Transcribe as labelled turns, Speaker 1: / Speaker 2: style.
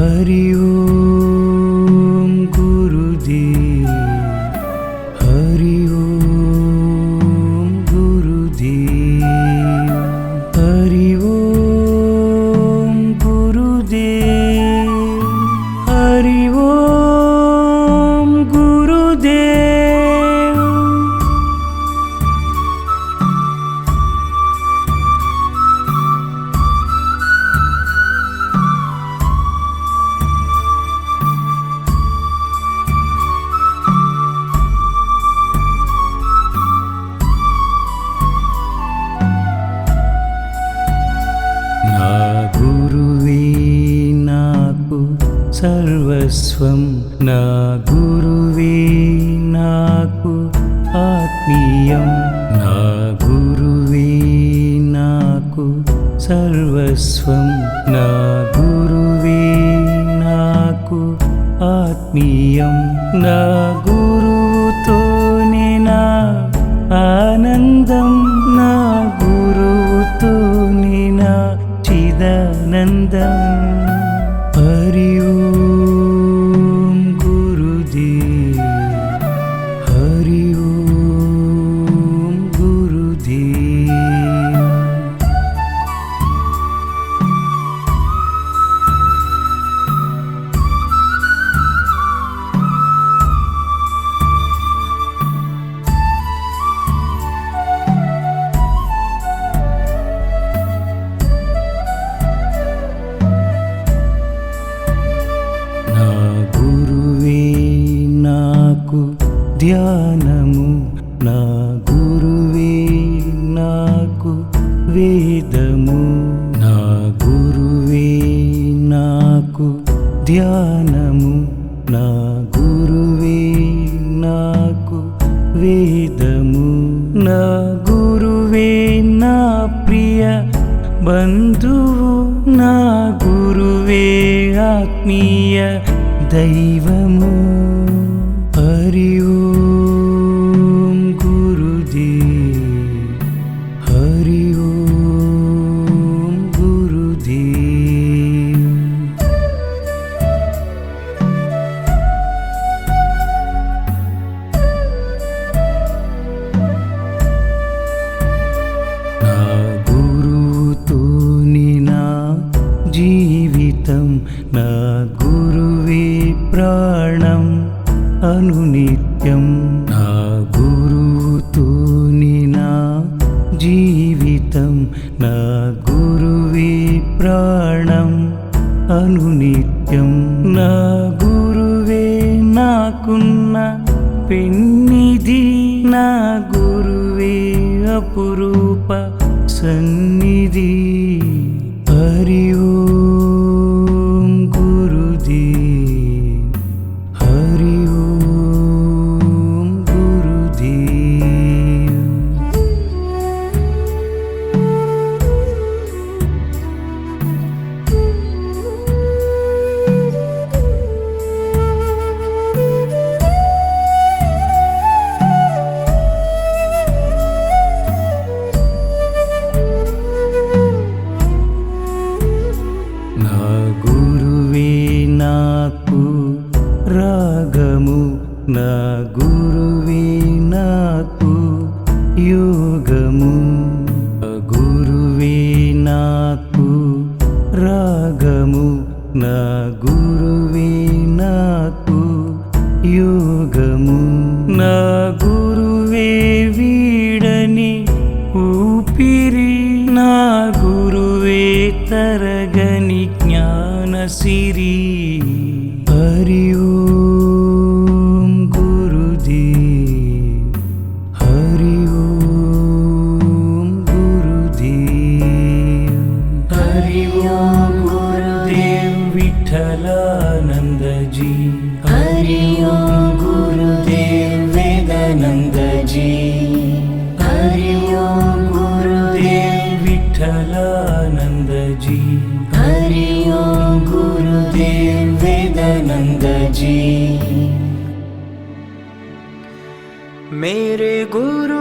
Speaker 1: हरि ओम गुरुदेव, हरि ओम गुरुदेव, हरि ओम गुरुदेव, हरि ओम गुरुदेव। నా గురువే నాకు సర్వస్వం, నా గురువే నాకు ఆత్మీయం, నా గురువే నాకు సర్వస్వం, నా గురువే నాకు ఆత్మీయం, నా గురువుతోనే నా ఆనందం, నా గురువుతోనే నా చిదానందం। हरि ओम गुरुदेव, हरि ओम गुरुदेव। నా గురువే నాకు ధ్యానము, నా గురువే నాకు వేదము, నా గురువే నాకు ధ్యానము, నా గురువే నాకు వేదము, నా గురువే నా ప్రియ బంధువు, నా గురువే ఆత్మీయ దైవము। हरि ओम गुरुदेव, हरि ओम गुरुदेव। నా గురువుతోని నా జీవితం, నా గురువే ప్రాణం అనునిత్యం, నా గురువుతోని నా జీవితం, నా గురువే ప్రాణం అనునిత్యం, నా గురువే నాకున్న పెన్నిధి, నా గురువే అపురూప సన్నిధి। हरि ओम गुरुदेव, हरि ओम गुरुदेव। నా గురువే నాకు రాగము, నా గురువే నాకు యోగము, నా గురువే నాకు రాగము, నా గురువే నాకు యోగము, నా గురువే వీడని ఊపిరి, నా గురువే తరగని జ్ఞానసిరి। हरि ओम गुरुदेव, हरि ओम गुरुदेव, हरि ओम गुरुदेव विठ्ठलानंद जी, हरि ओम गुरुदेव वेदानंद जी, हरि ओम गुरुदेव विठ्ठलानंद जी, हरि ओम गुरुदेव वेदानंद जी। मेरे गुरु